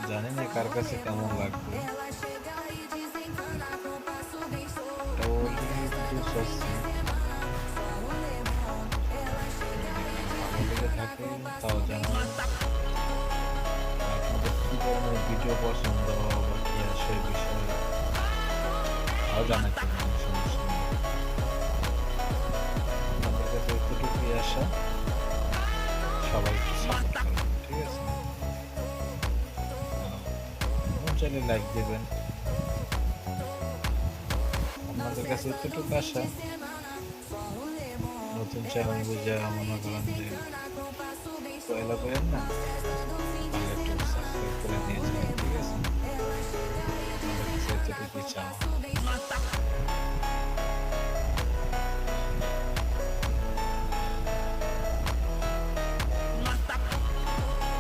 জানি না কার কাছে কেমন লাগবে। ভালো লেগে থাকে তাও জানাবেন। আপনাদের কি ধরনের ভিডিও পছন্দ বা কি আসে বিষয়ে তাও জানাতে পারেন, সমস্যা নেই। আপনাদের কাছে এতটুকুই আশা, সবাই একটু সাপোর্ট করবেন, ঠিক আছে? মন চাইলে লাইক দেবেন। আপনাদের কাছে এতটুকু আশা, নতুন চ্যানেল বুঝে মনে করেন যে পয়লা করেন না, তাহলে একটু সাবস্ক্রাইব করে দিয়ে যাবেন, ঠিক আছে? আপনাদের কাছে এতটুকুই চাওয়া।